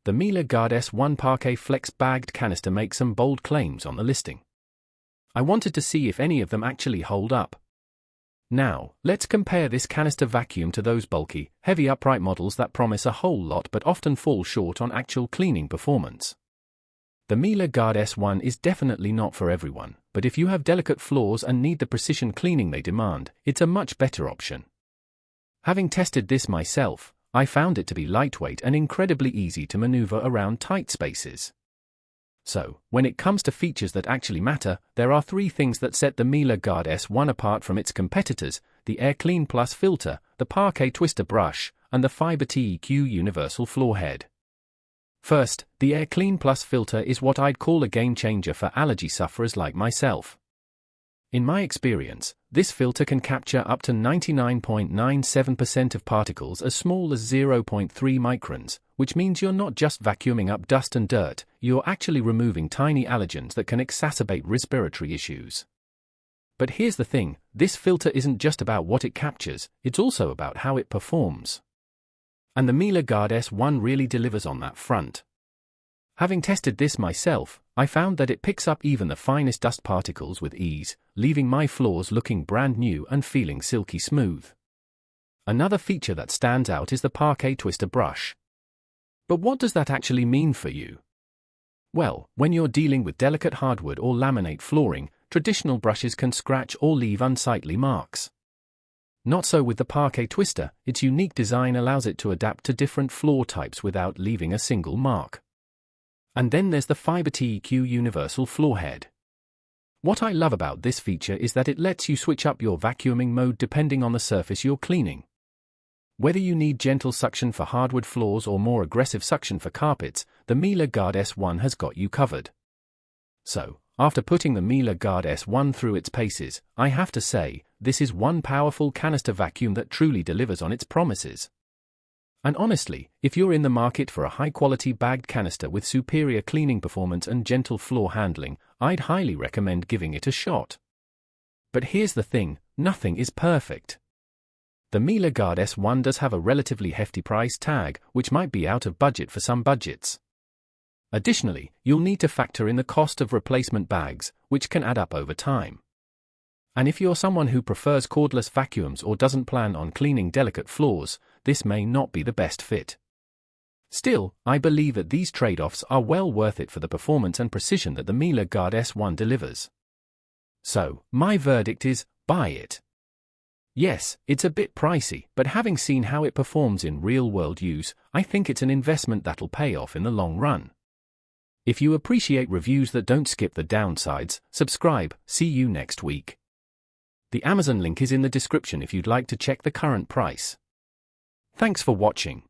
The Miele Guard S1 Parquet Flex Bagged Canister makes some bold claims on the listing. I wanted to see if any of them actually hold up. Now, let's compare this canister vacuum to those bulky, heavy upright models that promise a whole lot but often fall short on actual cleaning performance. The Miele Guard S1 is definitely not for everyone, but if you have delicate floors and need the precision cleaning they demand, it's a much better option. Having tested this myself, I found it to be lightweight and incredibly easy to maneuver around tight spaces. So, when it comes to features that actually matter, there are three things that set the Miele Guard S1 apart from its competitors: the AirClean Plus filter, the Parquet twister brush, and the Fiber TEQ universal floor head. First, the AirClean Plus filter is what I'd call a game changer for allergy sufferers like myself. In my experience, this filter can capture up to 99.97% of particles as small as 0.3 microns, which means you're not just vacuuming up dust and dirt, you're actually removing tiny allergens that can exacerbate respiratory issues. But here's the thing, this filter isn't just about what it captures, it's also about how it performs. And the Miele Guard S1 really delivers on that front. Having tested this myself, I found that it picks up even the finest dust particles with ease, leaving my floors looking brand new and feeling silky smooth. Another feature that stands out is the Parquet twister brush. But what does that actually mean for you? Well, when you're dealing with delicate hardwood or laminate flooring, traditional brushes can scratch or leave unsightly marks. Not so with the Parquet twister. Its unique design allows it to adapt to different floor types without leaving a single mark. And then there's the Fiber TEQ universal floor head. What I love about this feature is that it lets you switch up your vacuuming mode depending on the surface you're cleaning. Whether you need gentle suction for hardwood floors or more aggressive suction for carpets, the Miele Guard S1 has got you covered. So, after putting the Miele Guard S1 through its paces, I have to say, this is one powerful canister vacuum that truly delivers on its promises. And honestly, if you're in the market for a high-quality bagged canister with superior cleaning performance and gentle floor handling, I'd highly recommend giving it a shot. But here's the thing, nothing is perfect. The Miele Guard S1 does have a relatively hefty price tag, which might be out of budget for some budgets. Additionally, you'll need to factor in the cost of replacement bags, which can add up over time. And if you're someone who prefers cordless vacuums or doesn't plan on cleaning delicate floors, this may not be the best fit. Still, I believe that these trade-offs are well worth it for the performance and precision that the Miele Guard S1 delivers. So, my verdict is, buy it. Yes, it's a bit pricey, but having seen how it performs in real-world use, I think it's an investment that'll pay off in the long run. If you appreciate reviews that don't skip the downsides, subscribe. See you next week. The Amazon link is in the description if you'd like to check the current price. Thanks for watching.